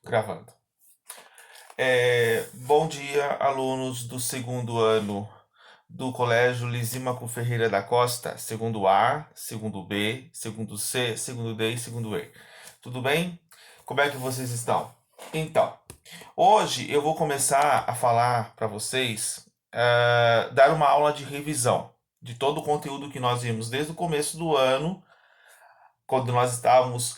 Gravando. Bom dia, alunos do segundo ano do Colégio Lisímaco Ferreira da Costa, segundo A, segundo B, segundo C, segundo D e segundo E. Tudo bem? Como é que vocês estão? Então, hoje eu vou começar a falar para vocês, dar uma aula de revisão de todo o conteúdo que nós vimos desde o começo do ano, quando nós estávamos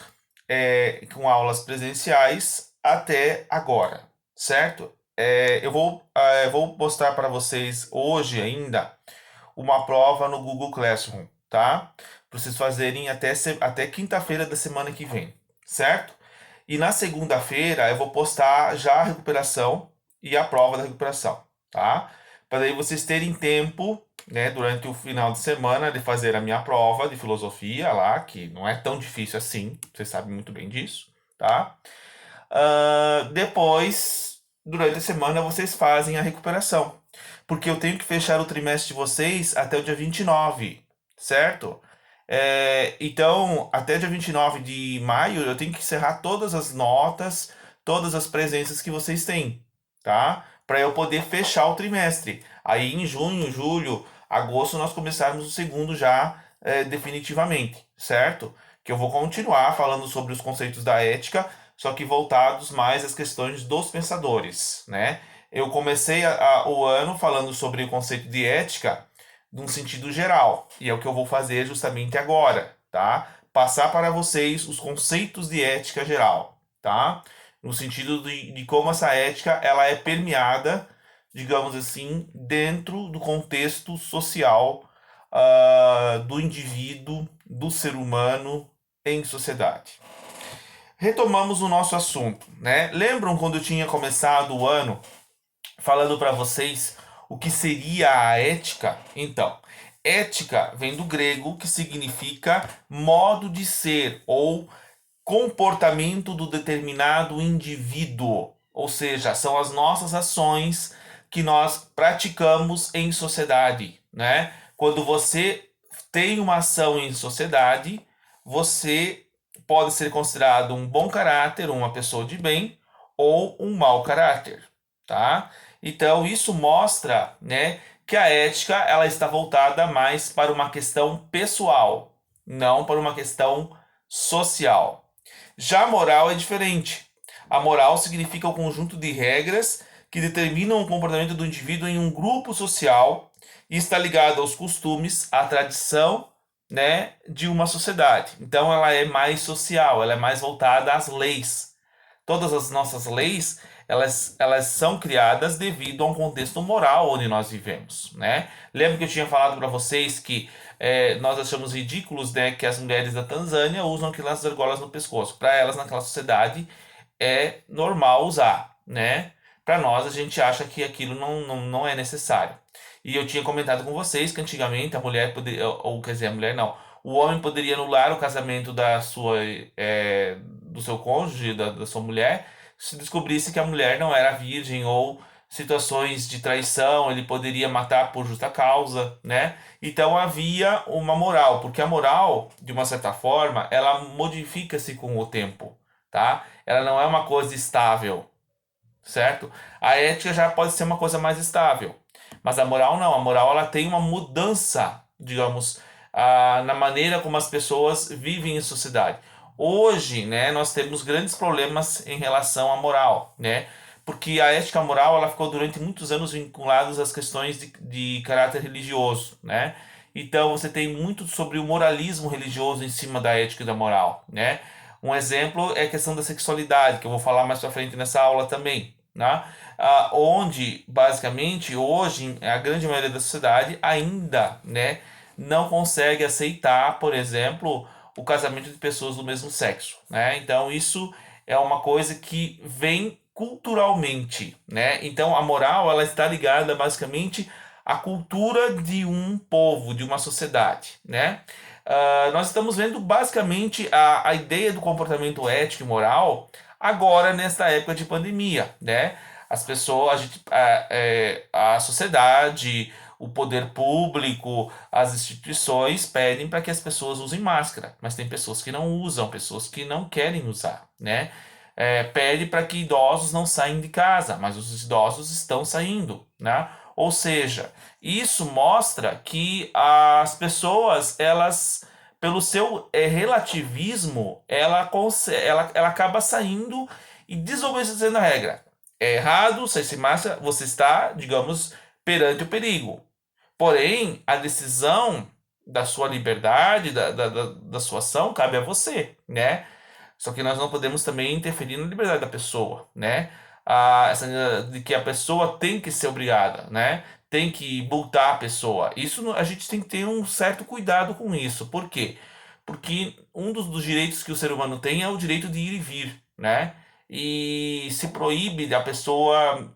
com aulas presenciais até agora, certo? Eu vou mostrar para vocês hoje ainda uma prova no Google Classroom, tá? Para vocês fazerem até quinta-feira da semana que vem, certo? E na segunda-feira eu vou postar já a recuperação e a prova da recuperação, tá? Para daí vocês terem tempo, né, durante o final de semana de fazer a minha prova de filosofia lá, que não é tão difícil assim, vocês sabem muito bem disso, tá? Depois, durante a semana, vocês fazem a recuperação. Porque eu tenho que fechar o trimestre de vocês até o dia 29, certo? Então, até dia 29 de maio, eu tenho que encerrar todas as notas, todas as presenças que vocês têm, tá? Para eu poder fechar o trimestre. Aí em junho, julho, agosto, nós começarmos o segundo já definitivamente, certo? Que eu vou continuar falando sobre os conceitos da ética, só que voltados mais às questões dos pensadores, né? Eu comecei o ano falando sobre o conceito de ética num sentido geral, e é o que eu vou fazer justamente agora, tá? Passar para vocês os conceitos de ética geral, tá? No sentido de como essa ética ela é permeada, digamos assim, dentro do contexto social do indivíduo, do ser humano em sociedade. Retomamos o nosso assunto, né? Lembram quando eu tinha começado o ano falando para vocês o que seria a ética? Então, ética vem do grego que significa modo de ser ou comportamento do determinado indivíduo, ou seja, são as nossas ações que nós praticamos em sociedade, né? Quando você tem uma ação em sociedade, você pode ser considerado um bom caráter, uma pessoa de bem, ou um mau caráter, tá? Então isso mostra, né, que a ética ela está voltada mais para uma questão pessoal, não para uma questão social. Já a moral é diferente. A moral significa o conjunto de regras que determinam o comportamento do indivíduo em um grupo social e está ligado aos costumes, à tradição, né, de uma sociedade. Então ela é mais social, ela é mais voltada às leis. Todas as nossas leis, elas são criadas devido a um contexto moral onde nós vivemos, né? Lembra que eu tinha falado para vocês que nós achamos ridículos, né, que as mulheres da Tanzânia usam aquelas argolas no pescoço. Para elas, naquela sociedade, é normal usar, né? Para nós, a gente acha que aquilo não é necessário. E eu tinha comentado com vocês que antigamente a mulher poderia, ou quer dizer, a mulher não, o homem poderia anular o casamento do seu cônjuge, da sua mulher, se descobrisse que a mulher não era virgem ou situações de traição, ele poderia matar por justa causa, né? Então havia uma moral, porque a moral, de uma certa forma, ela modifica-se com o tempo, tá? Ela não é uma coisa estável, certo? A ética já pode ser uma coisa mais estável, mas a moral não. A moral ela tem uma mudança, digamos, na maneira como as pessoas vivem em sociedade. Hoje, né, nós temos grandes problemas em relação à moral, né? Porque a ética moral ela ficou durante muitos anos vinculados às questões de caráter religioso, né? Então você tem muito sobre o moralismo religioso em cima da ética e da moral, né? Um exemplo é a questão da sexualidade, que eu vou falar mais pra frente nessa aula também, né? Onde, basicamente, hoje, a grande maioria da sociedade ainda, né, não consegue aceitar, por exemplo, o casamento de pessoas do mesmo sexo, né? Então, isso é uma coisa que vem culturalmente, né? Então, a moral, ela está ligada, basicamente, à cultura de um povo, de uma sociedade, né? Nós estamos vendo, basicamente, a ideia do comportamento ético e moral agora nesta época de pandemia, né? As pessoas, a sociedade, o poder público, as instituições pedem para que as pessoas usem máscara, mas tem pessoas que não usam, pessoas que não querem usar, né? pede para que idosos não saiam de casa, mas os idosos estão saindo, né? Ou seja, isso mostra que as pessoas, elas, pelo seu relativismo, ela acaba saindo e desobedecendo a regra. É errado, sair sem máscara, você está, digamos, perante o perigo. Porém, a decisão da sua liberdade, da sua ação, cabe a você, né? Só que nós não podemos também interferir na liberdade da pessoa, né? Essa de que a pessoa tem que ser obrigada, né? Tem que multar a pessoa. A gente tem que ter um certo cuidado com isso. Por quê? Porque um dos direitos que o ser humano tem é o direito de ir e vir, né? E se proíbe da pessoa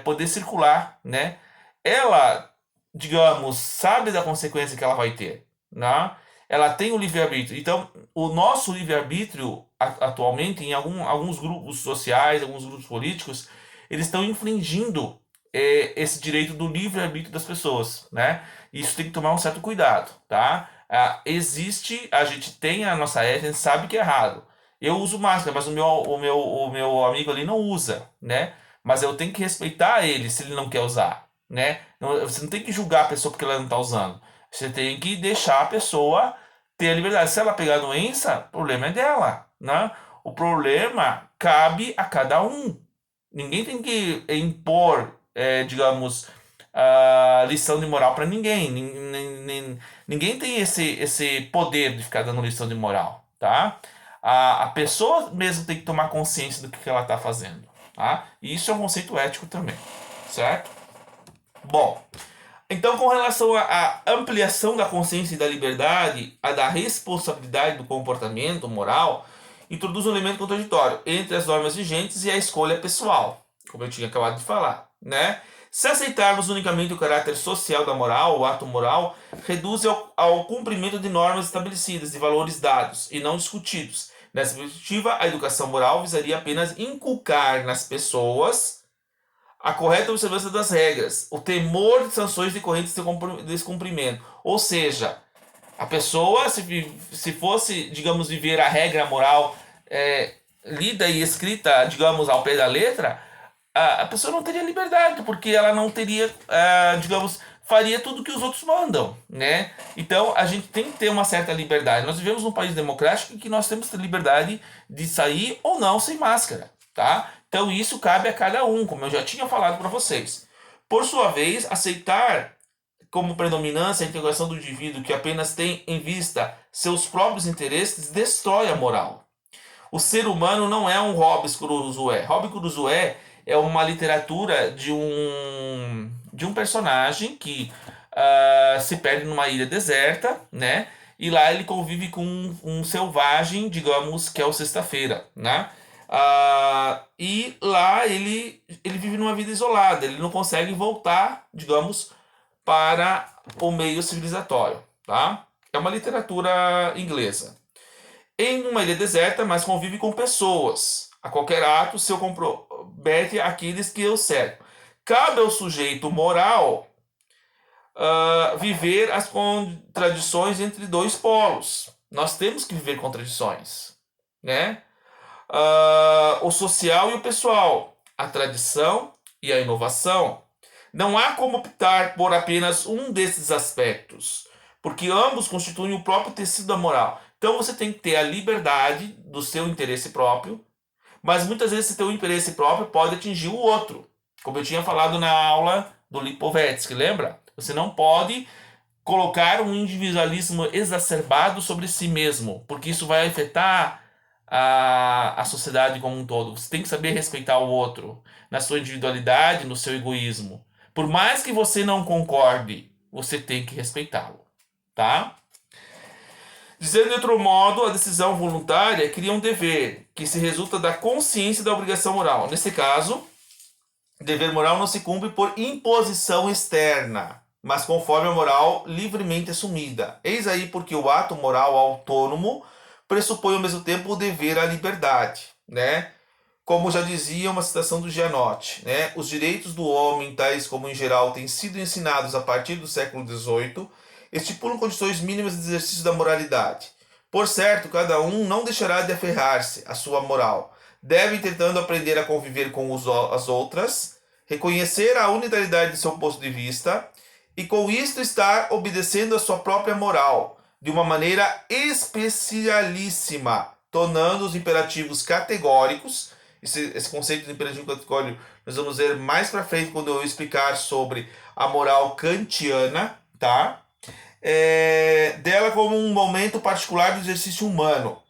poder circular, né? Ela, digamos, sabe da consequência que ela vai ter, né? Ela tem o livre-arbítrio. Então, o nosso livre-arbítrio, atualmente, em alguns grupos sociais, alguns grupos políticos, eles estão infringindo esse direito do livre-arbítrio das pessoas, né? Isso tem que tomar um certo cuidado, tá? A gente tem a nossa ética, a gente sabe que é errado. Eu uso máscara, mas o meu amigo ali não usa, né? Mas eu tenho que respeitar ele se ele não quer usar, né? Você não tem que julgar a pessoa porque ela não está usando. Você tem que deixar a pessoa ter a liberdade. Se ela pegar a doença, o problema é dela, né? O problema cabe a cada um. Ninguém tem que impor, digamos, a lição de moral para ninguém. Ninguém tem esse poder de ficar dando lição de moral, tá? A pessoa mesmo tem que tomar consciência do que ela está fazendo, tá? E isso é um conceito ético também, certo? Bom, então, com relação à ampliação da consciência e da liberdade, a da responsabilidade do comportamento moral, introduz um elemento contraditório entre as normas vigentes e a escolha pessoal, como eu tinha acabado de falar, né? Se aceitarmos unicamente o caráter social da moral, o ato moral, reduz ao cumprimento de normas estabelecidas, de valores dados e não discutidos. Nessa perspectiva, a educação moral visaria apenas inculcar nas pessoas a correta observância das regras, o temor de sanções decorrentes de descumprimento. Ou seja, a pessoa, se fosse, digamos, viver a regra moral lida e escrita, digamos, ao pé da letra, a pessoa não teria liberdade, porque ela não teria, digamos, faria tudo que os outros mandam, né? Então, a gente tem que ter uma certa liberdade. Nós vivemos num país democrático em que nós temos liberdade de sair ou não sem máscara, tá? Então, isso cabe a cada um, como eu já tinha falado para vocês. Por sua vez, aceitar como predominância a integração do indivíduo que apenas tem em vista seus próprios interesses destrói a moral. O ser humano não é um Robinson Crusoe. Robinson Crusoe é uma literatura de um personagem que se perde numa ilha deserta, né? E lá ele convive com um selvagem, digamos, que é o Sexta-feira, né? E lá ele vive numa vida isolada, ele não consegue voltar, digamos, para o meio civilizatório, tá? É uma literatura inglesa. Em uma ilha deserta, mas convive com pessoas. A qualquer ato, seu compromete aqueles que o cercam. Cabe ao sujeito moral viver as contradições entre dois polos. Nós temos que viver contradições, né? O social e o pessoal, a tradição e a inovação. Não há como optar por apenas um desses aspectos, porque ambos constituem o próprio tecido da moral. Então você tem que ter a liberdade do seu interesse próprio, mas muitas vezes esse teu interesse próprio pode atingir o outro. Como eu tinha falado na aula do Lipovetsky, lembra? Você não pode colocar um individualismo exacerbado sobre si mesmo, porque isso vai afetar a sociedade como um todo. Você tem que saber respeitar o outro na sua individualidade, no seu egoísmo. Por mais que você não concorde, você tem que respeitá-lo, tá? Dizendo de outro modo, a decisão voluntária cria um dever, que se resulta da consciência da obrigação moral. Nesse caso, o dever moral não se cumpre por imposição externa, mas conforme a moral livremente assumida. Eis aí porque o ato moral autônomo pressupõe ao mesmo tempo o dever à liberdade, né? Como já dizia uma citação do Gianotti, né? Os direitos do homem, tais como em geral têm sido ensinados a partir do século XVIII, estipulam condições mínimas de exercício da moralidade. Por certo, cada um não deixará de aferrar-se à sua moral, devem tentando aprender a conviver com as outras, reconhecer a unidade de seu ponto de vista e com isto estar obedecendo a sua própria moral de uma maneira especialíssima, tornando os imperativos categóricos. Esse conceito de imperativo categórico nós vamos ver mais para frente quando eu explicar sobre a moral kantiana, tá? Dela como um momento particular do exercício humano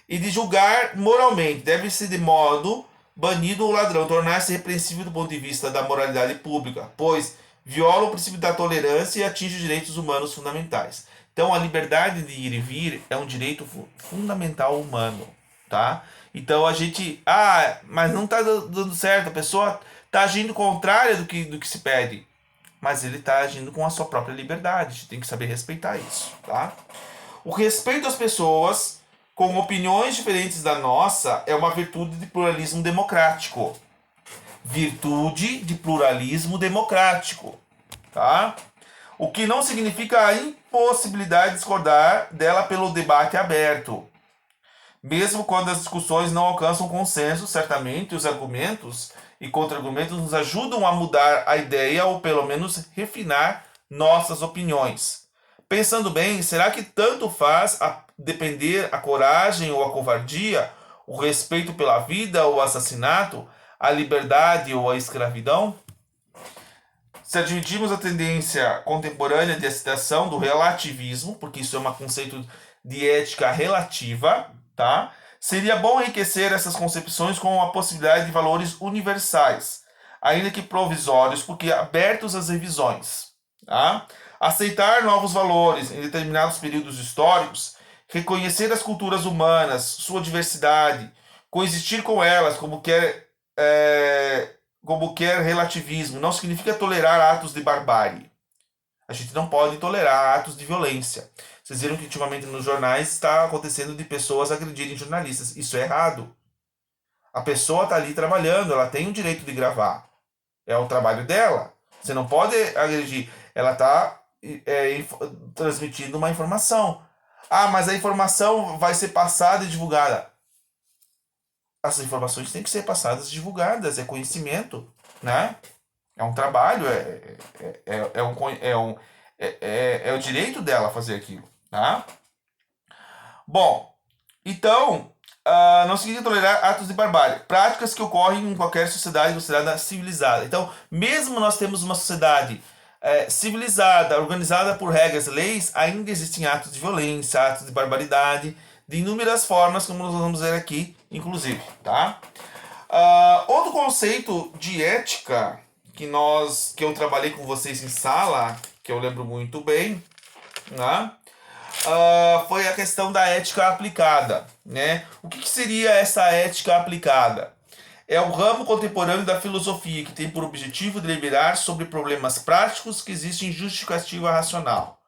e de julgar moralmente, deve-se de modo banido o ladrão, tornar-se repreensível do ponto de vista da moralidade pública, pois viola o princípio da tolerância e atinge os direitos humanos fundamentais. Então a liberdade de ir e vir é um direito fundamental humano, tá? Então a gente, mas não está dando certo, a pessoa está agindo contrária do que se pede, mas ele está agindo com a sua própria liberdade, a gente tem que saber respeitar isso, tá? O respeito às pessoas com opiniões diferentes da nossa é uma virtude de pluralismo democrático. Virtude de pluralismo democrático, tá? O que não significa a impossibilidade de discordar dela pelo debate aberto. Mesmo quando as discussões não alcançam consenso, certamente os argumentos e contra-argumentos nos ajudam a mudar a ideia ou pelo menos refinar nossas opiniões. Pensando bem, será que tanto faz depender a coragem ou a covardia, o respeito pela vida ou o assassinato, a liberdade ou a escravidão? Se admitirmos a tendência contemporânea de aceitação do relativismo, porque isso é um conceito de ética relativa, tá? Seria bom enriquecer essas concepções com a possibilidade de valores universais, ainda que provisórios, porque abertos às revisões, tá? Aceitar novos valores em determinados períodos históricos, reconhecer as culturas humanas, sua diversidade, coexistir com elas como quer relativismo, não significa tolerar atos de barbárie. A gente não pode tolerar atos de violência. Vocês viram que ultimamente nos jornais está acontecendo de pessoas agredirem jornalistas. Isso é errado. A pessoa está ali trabalhando, ela tem o direito de gravar. É o trabalho dela. Você não pode agredir. Ela está transmitindo uma informação. Mas a informação vai ser passada e divulgada. As informações têm que ser passadas e divulgadas. É conhecimento, né? É um trabalho, é o direito dela fazer aquilo, tá? Bom, então, não se significa tolerar atos de barbárie, práticas que ocorrem em qualquer sociedade considerada civilizada. Então, mesmo nós temos uma sociedade civilizada, organizada por regras e leis, ainda existem atos de violência, atos de barbaridade, de inúmeras formas, como nós vamos ver aqui, inclusive, tá? Outro conceito de ética que eu trabalhei com vocês em sala, que eu lembro muito bem, né? Foi a questão da ética aplicada, né? O que seria essa ética aplicada? É um ramo contemporâneo da filosofia que tem por objetivo deliberar sobre problemas práticos que existem em justificativa racional.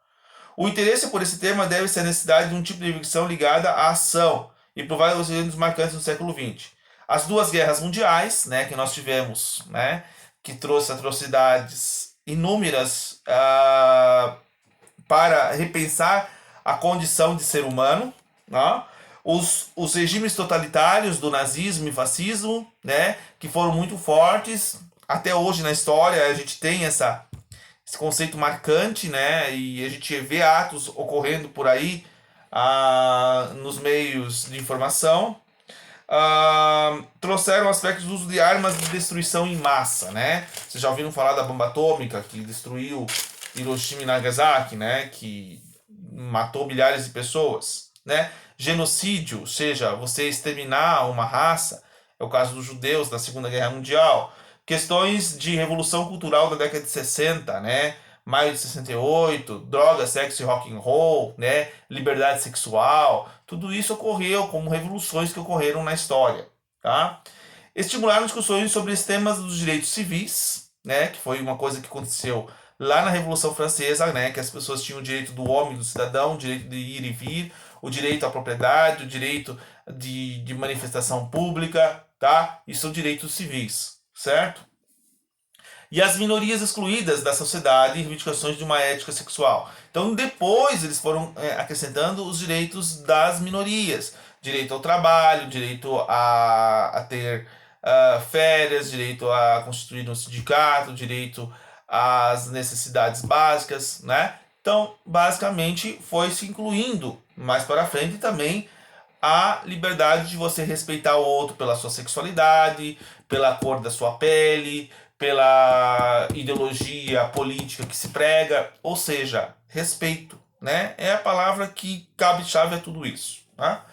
O interesse por esse tema deve-se à necessidade de um tipo de reflexão ligada à ação e por vários eventos marcantes no século XX. As duas guerras mundiais, né, que nós tivemos, né, que trouxe atrocidades inúmeras para repensar a condição de ser humano, né? Os regimes totalitários do nazismo e fascismo, né, que foram muito fortes, até hoje na história a gente tem esse conceito marcante, né, e a gente vê atos ocorrendo por aí nos meios de informação. Trouxeram aspectos do uso de armas de destruição em massa, né? Vocês já ouviram falar da bomba atômica que destruiu Hiroshima e Nagasaki, né? Que matou milhares de pessoas, né? Genocídio, ou seja, você exterminar uma raça, é o caso dos judeus na Segunda Guerra Mundial. Questões de revolução cultural da década de 60, né? Maio de 68, droga, sexo e rock and roll, né? Liberdade sexual, tudo isso ocorreu como revoluções que ocorreram na história, tá? Estimularam discussões sobre os temas dos direitos civis, né? Que foi uma coisa que aconteceu lá na Revolução Francesa, né? Que as pessoas tinham o direito do homem, do cidadão, o direito de ir e vir, o direito à propriedade, o direito de manifestação pública, tá? Isso são direitos civis, certo? E as minorias excluídas da sociedade e reivindicações de uma ética sexual. Então, depois eles foram acrescentando os direitos das minorias, direito ao trabalho, direito a ter férias, direito a constituir um sindicato, direito às necessidades básicas, né? Então, basicamente, foi se incluindo mais para frente também a liberdade de você respeitar o outro pela sua sexualidade, pela cor da sua pele, pela ideologia política que se prega, ou seja, respeito, né? É a palavra que cabe-chave a tudo isso, tá?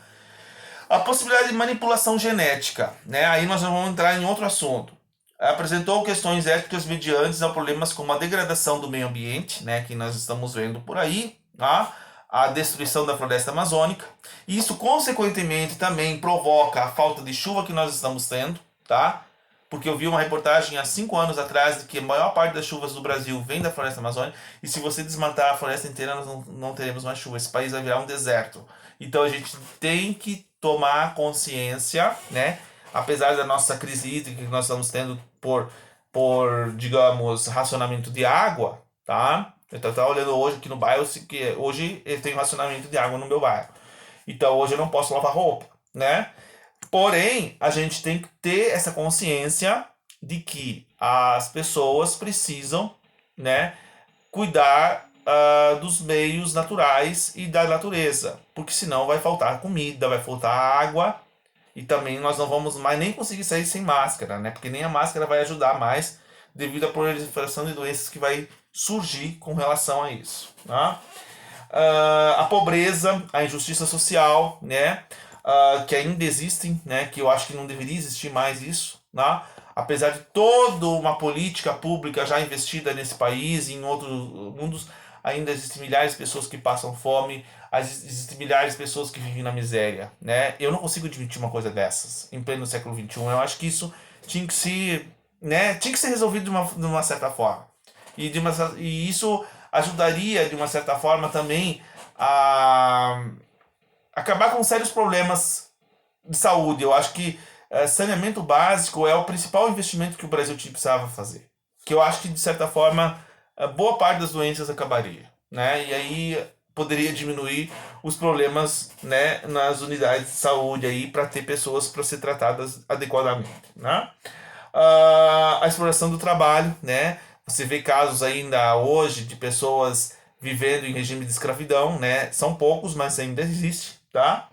A possibilidade de manipulação genética, né? Aí nós vamos entrar em outro assunto. Apresentou questões éticas mediantes a problemas como a degradação do meio ambiente, né, que nós estamos vendo por aí, tá? A destruição da floresta amazônica. E isso, consequentemente, também provoca a falta de chuva que nós estamos tendo, tá? Porque eu vi uma reportagem há 5 anos atrás de que a maior parte das chuvas do Brasil vem da floresta amazônica. E se você desmatar a floresta inteira, nós não teremos mais chuva. Esse país vai virar um deserto. Então a gente tem que tomar consciência, né? Apesar da nossa crise hídrica que nós estamos tendo digamos, racionamento de água, tá? Eu estava olhando hoje aqui no bairro, que hoje eu tenho racionamento de água no meu bairro. Então hoje eu não posso lavar roupa, né? Porém, a gente tem que ter essa consciência de que as pessoas precisam, né, cuidar dos meios naturais e da natureza, porque senão vai faltar comida, vai faltar água e também nós não vamos mais nem conseguir sair sem máscara, né? Porque nem a máscara vai ajudar mais devido à proliferação de doenças que vai surgir com relação a isso, tá? A pobreza, a injustiça social, né? Que ainda existem, né? Que eu acho que não deveria existir mais isso, né? Apesar de toda uma política pública já investida nesse país e em outros mundos, ainda existem milhares de pessoas que passam fome, existem milhares de pessoas que vivem na miséria, né? Eu não consigo admitir uma coisa dessas em pleno século XXI. Eu acho que isso tinha que ser, né? Tinha que ser resolvido de uma certa forma. E isso ajudaria, de uma certa forma, também a acabar com sérios problemas de saúde. Eu acho que saneamento básico é o principal investimento que o Brasil precisava fazer. Que eu acho que, de certa forma, boa parte das doenças acabaria, né? E aí poderia diminuir os problemas, né, nas unidades de saúde aí para ter pessoas para ser tratadas adequadamente, né? A exploração do trabalho, né? Você vê casos ainda hoje de pessoas vivendo em regime de escravidão, né? São poucos, mas ainda existe, tá?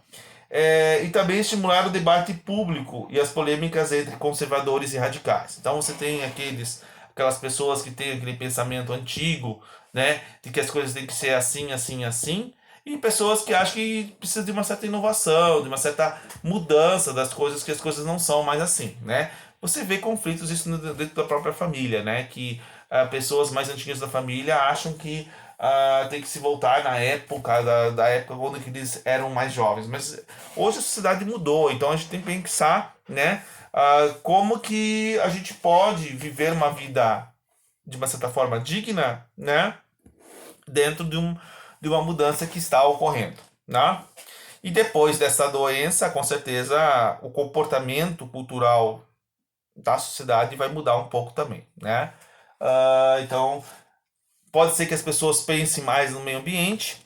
E também estimular o debate público e as polêmicas entre conservadores e radicais. Então você tem aquelas pessoas que têm aquele pensamento antigo, né, de que as coisas têm que ser assim, assim, assim, e pessoas que acham que precisa de uma certa inovação, de uma certa mudança das coisas, que as coisas não são mais assim, né? Você vê conflitos isso dentro da própria família, né? Que pessoas mais antigas da família acham que tem que se voltar na época, da época quando eles eram mais jovens. Mas hoje a sociedade mudou, então a gente tem que pensar, né? Como que a gente pode viver uma vida de uma certa forma digna, né? Dentro de uma mudança que está ocorrendo, né? E depois dessa doença, com certeza, o comportamento cultural da sociedade vai mudar um pouco também, né? Então, pode ser que as pessoas pensem mais no meio ambiente,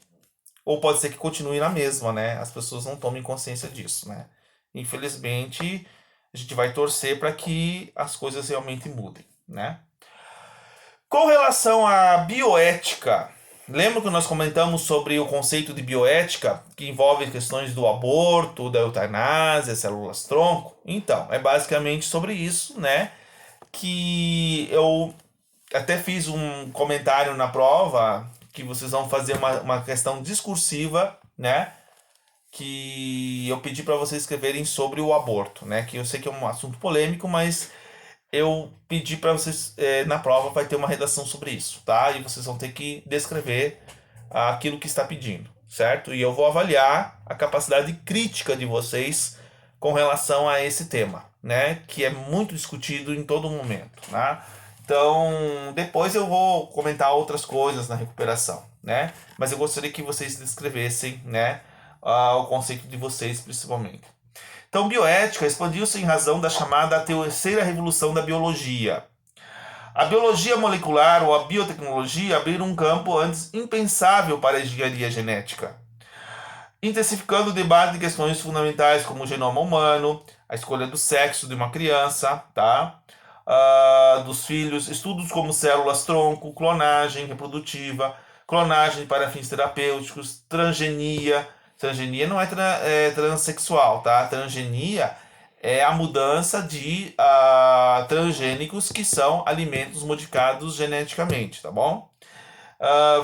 ou pode ser que continue na mesma, né? As pessoas não tomem consciência disso, né? Infelizmente, a gente vai torcer para que as coisas realmente mudem, né? Com relação à bioética, lembra que nós comentamos sobre o conceito de bioética, que envolve questões do aborto, da eutanásia, células-tronco? Então, é basicamente sobre isso, né? Que eu até fiz um comentário na prova, que vocês vão fazer uma questão discursiva, né? Que eu pedi para vocês escreverem sobre o aborto, né? Que eu sei que é um assunto polêmico, mas eu pedi para vocês, na prova vai ter uma redação sobre isso, tá? E vocês vão ter que descrever aquilo que está pedindo, certo? E eu vou avaliar a capacidade crítica de vocês com relação a esse tema, né? Que é muito discutido em todo momento, né? Então, depois eu vou comentar outras coisas na recuperação, né? Mas eu gostaria que vocês descrevessem, né, o conceito de vocês, principalmente. Então, bioética expandiu-se em razão da chamada terceira revolução da biologia. A biologia molecular ou a biotecnologia abriram um campo antes impensável para a engenharia genética. intensificando o debate de questões fundamentais como o genoma humano, a escolha do sexo de uma criança, tá? Dos filhos, estudos como células-tronco, clonagem reprodutiva, clonagem para fins terapêuticos, transgenia. Transgenia não é transexual, tá? Transgenia é a mudança de transgênicos que são alimentos modificados geneticamente, tá bom?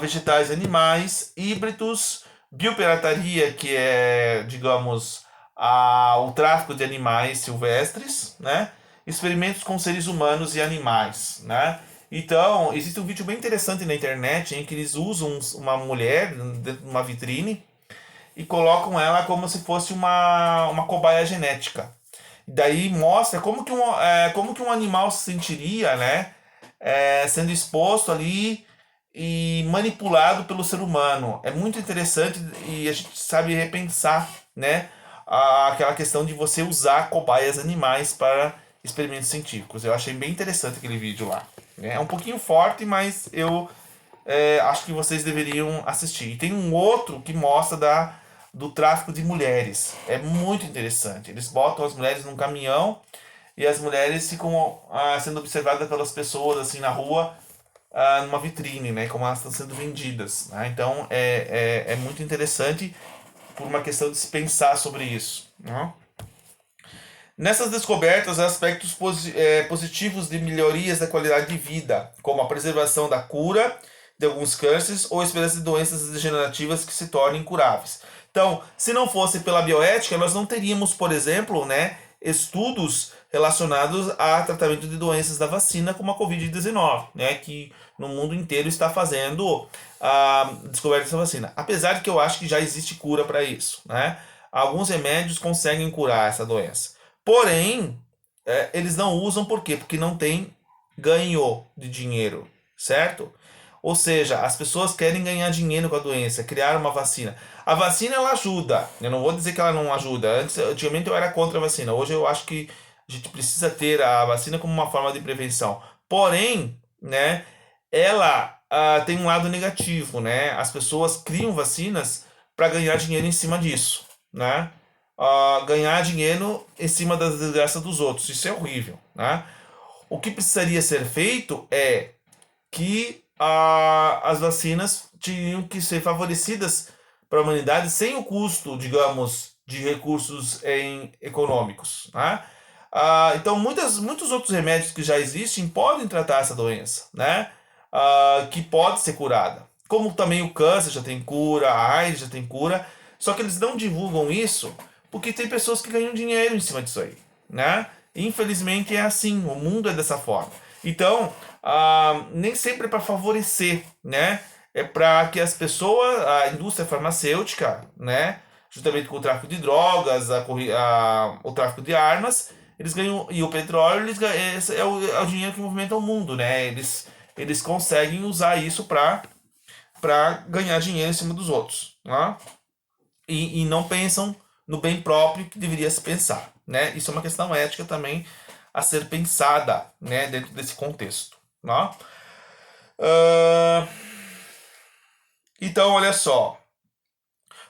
Vegetais e animais, híbridos, biopirataria, que é, digamos, o tráfico de animais silvestres, né? Experimentos com seres humanos e animais, né? Então, existe um vídeo bem interessante na internet em que eles usam uma mulher dentro de uma vitrine e colocam ela como se fosse uma cobaia genética. Daí mostra como que um animal se sentiria, né? Sendo exposto ali e manipulado pelo ser humano. É muito interessante e a gente sabe repensar, né? Aquela questão de você usar cobaias animais para experimentos científicos. Eu achei bem interessante aquele vídeo lá. É um pouquinho forte, mas eu acho que vocês deveriam assistir. E tem um outro que mostra do tráfico de mulheres. É muito interessante. Eles botam as mulheres num caminhão e as mulheres ficam sendo observadas pelas pessoas assim na rua, numa vitrine, né? Como elas estão sendo vendidas. Né? Então é muito interessante por uma questão de se pensar sobre isso. Né? Nessas descobertas, há aspectos positivos de melhorias da qualidade de vida, como a preservação da cura de alguns cânceres ou a esperança de doenças degenerativas que se tornem incuráveis. Então, se não fosse pela bioética, nós não teríamos, por exemplo, né, estudos relacionados a tratamento de doenças da vacina, como a Covid-19, né, que no mundo inteiro está fazendo a descoberta dessa vacina. Apesar de que eu acho que já existe cura para isso. Né? Alguns remédios conseguem curar essa doença. Porém, eles não usam por quê? Porque não tem ganho de dinheiro, certo? Ou seja, as pessoas querem ganhar dinheiro com a doença, criar uma vacina. A vacina ela ajuda. Eu não vou dizer que ela não ajuda. Antigamente eu era contra a vacina. Hoje eu acho que a gente precisa ter a vacina como uma forma de prevenção. Porém, né, ela tem um lado negativo, né? As pessoas criam vacinas para ganhar dinheiro em cima disso, né? Ganhar dinheiro em cima das desgraças dos outros. Isso é horrível, né? O que precisaria ser feito é que as vacinas tinham que ser favorecidas para a humanidade sem o custo, digamos, de recursos econômicos. Né? Então, muitos outros remédios que já existem podem tratar essa doença, né? Que pode ser curada. Como também o câncer já tem cura, a AIDS já tem cura, só que eles não divulgam isso porque tem pessoas que ganham dinheiro em cima disso aí. Né? Infelizmente é assim, o mundo é dessa forma. Então, nem sempre é para favorecer, né? É para que as pessoas, a indústria farmacêutica, né? Juntamente com o tráfico de drogas, o tráfico de armas, eles ganham, e o petróleo, esse é o dinheiro que movimenta o mundo, né? Eles conseguem usar isso para ganhar dinheiro em cima dos outros, né? E não pensam no bem próprio que deveria se pensar, né? Isso é uma questão ética também a ser pensada, né, dentro desse contexto. Né? Então, olha só.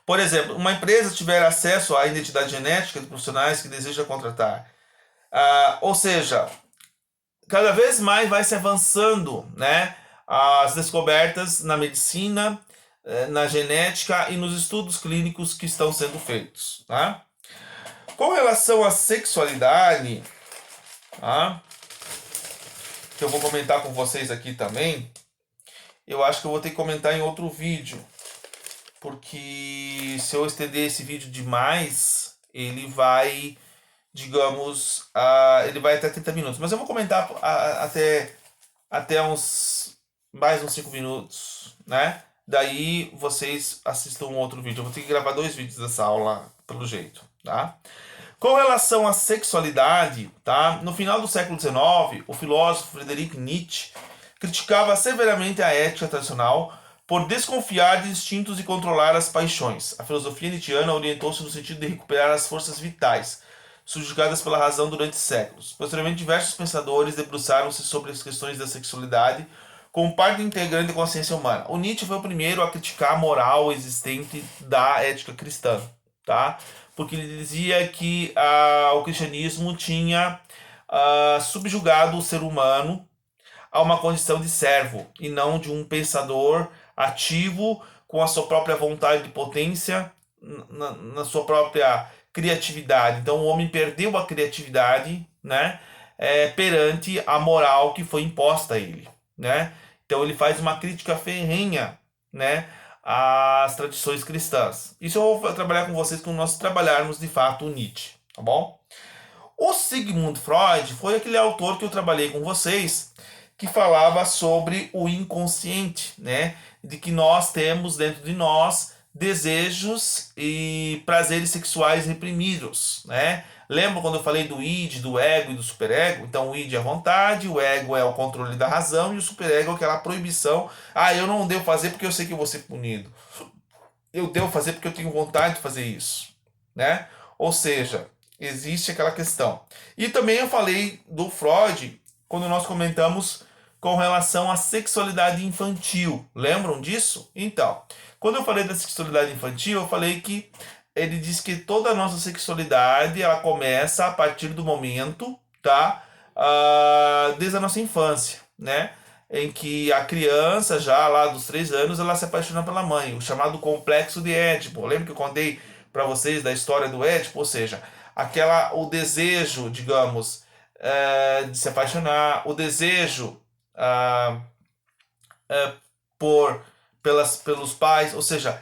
Por exemplo, uma empresa tiver acesso à identidade genética de profissionais que deseja contratar. Ou seja, cada vez mais vai se avançando, né, as descobertas na medicina, na genética e nos estudos clínicos que estão sendo feitos. Tá? Com relação à sexualidade, tá? Que eu vou comentar com vocês aqui também, eu acho que eu vou ter que comentar em outro vídeo, porque se eu estender esse vídeo demais, ele vai, digamos, ele vai até 30 minutos, mas eu vou comentar até mais uns 5 minutos, né? Daí vocês assistam um outro vídeo. Eu vou ter que gravar 2 vídeos dessa aula, pelo jeito, tá? Com relação à sexualidade, tá? No final do século XIX, o filósofo Friedrich Nietzsche criticava severamente a ética tradicional por desconfiar de instintos e controlar as paixões. A filosofia nietzschiana orientou-se no sentido de recuperar as forças vitais, subjugadas pela razão durante séculos. Posteriormente, diversos pensadores debruçaram-se sobre as questões da sexualidade como parte integrante da consciência humana. O Nietzsche foi o primeiro a criticar a moral existente da ética cristã, tá? Porque ele dizia que o cristianismo tinha subjugado o ser humano a uma condição de servo e não de um pensador ativo com a sua própria vontade de potência, na sua própria criatividade. Então o homem perdeu a criatividade, né, perante a moral que foi imposta a ele, né? Então ele faz uma crítica ferrenha, né, às tradições cristãs. Isso eu vou trabalhar com vocês quando nós trabalharmos de fato o Nietzsche, tá bom? O Sigmund Freud foi aquele autor que eu trabalhei com vocês, que falava sobre o inconsciente, né? De que nós temos dentro de nós desejos e prazeres sexuais reprimidos, né? Lembra quando eu falei do id, do ego e do superego? Então o id é a vontade, o ego é o controle da razão e o superego é aquela proibição. Ah, eu não devo fazer porque eu sei que eu vou ser punido. Eu devo fazer porque eu tenho vontade de fazer isso, né? Ou seja, existe aquela questão. E também eu falei do Freud quando nós comentamos com relação à sexualidade infantil. Lembram disso? Então, quando eu falei da sexualidade infantil, eu falei que ele diz que toda a nossa sexualidade ela começa a partir do momento, tá? Desde a nossa infância, né? Em que a criança, já lá dos 3 anos, ela se apaixona pela mãe, o chamado complexo de Édipo. Lembra que eu contei para vocês da história do Édipo? Ou seja, o desejo, digamos, de se apaixonar, o desejo ah, pelos pais, ou seja,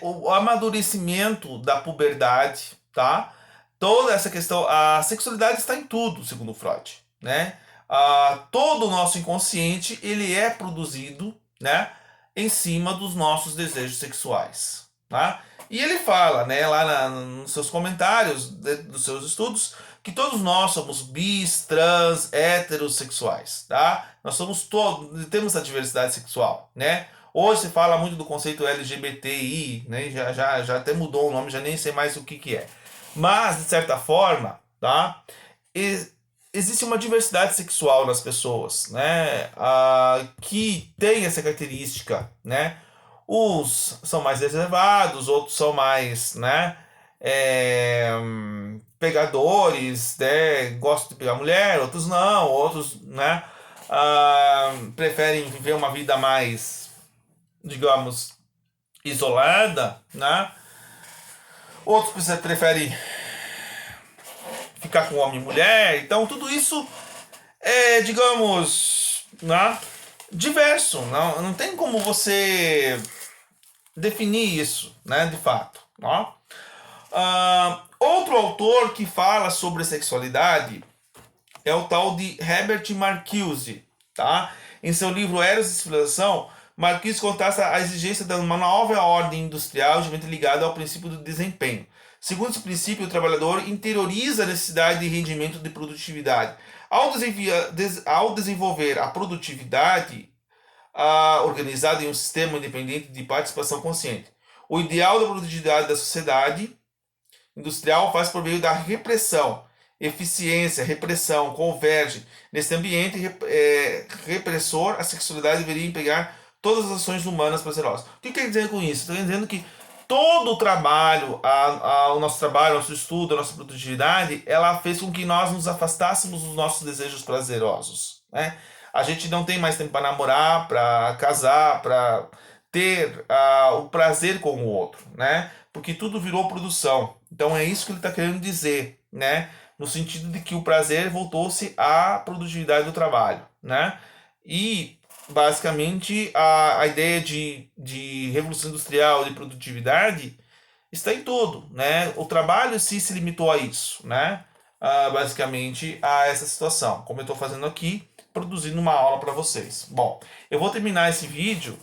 o amadurecimento da puberdade, tá? Toda essa questão, a sexualidade está em tudo, segundo Freud, né? Todo o nosso inconsciente ele é produzido, né, em cima dos nossos desejos sexuais, tá? E ele fala, né, lá nos seus comentários dos seus estudos, que todos nós somos bis, trans, heterossexuais, tá? Nós somos todos, temos a diversidade sexual, né? Hoje se fala muito do conceito LGBTI, né? Já até mudou o nome, já nem sei mais o que é. Mas, de certa forma, tá? Existe uma diversidade sexual nas pessoas, né? Que tem essa característica, né? Uns são mais reservados, outros são mais, né? Pegadores, né? Gostam de pegar mulher, outros não, outros, né? Preferem viver uma vida mais, digamos, isolada, né? Outros preferem ficar com homem e mulher. Então tudo isso é, digamos, né, diverso. Não tem como você definir isso, né, de fato. Né? Outro autor que fala sobre sexualidade é o tal de Herbert Marcuse. Tá? Em seu livro Eros e Civilização, Marcuse contrasta a exigência de uma nova ordem industrial geralmente ligada ao princípio do desempenho. Segundo esse princípio, o trabalhador interioriza a necessidade de rendimento de produtividade. Ao desenvolver a produtividade organizada em um sistema independente de participação consciente, o ideal da produtividade da sociedade industrial faz por meio da repressão. Eficiência, repressão, converge. Nesse ambiente repressor, a sexualidade deveria empregar todas as ações humanas prazerosas. O que quer dizer com isso? Estou dizendo que todo o trabalho, o nosso trabalho, o nosso estudo, a nossa produtividade, ela fez com que nós nos afastássemos dos nossos desejos prazerosos, né? A gente não tem mais tempo para namorar, para casar, para ter o prazer com o outro, né? Porque tudo virou produção. Então é isso que ele está querendo dizer, né? No sentido de que o prazer voltou-se à produtividade do trabalho, né? E basicamente a ideia de revolução industrial, de produtividade, está em tudo, né? O trabalho se limitou a isso, né? Basicamente a essa situação, como eu estou fazendo aqui, produzindo uma aula para vocês. Bom, eu vou terminar esse vídeo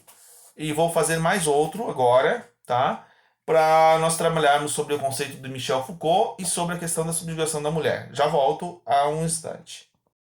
e vou fazer mais outro agora, tá? Para nós trabalharmos sobre o conceito de Michel Foucault e sobre a questão da subjugação da mulher. Já volto a um instante.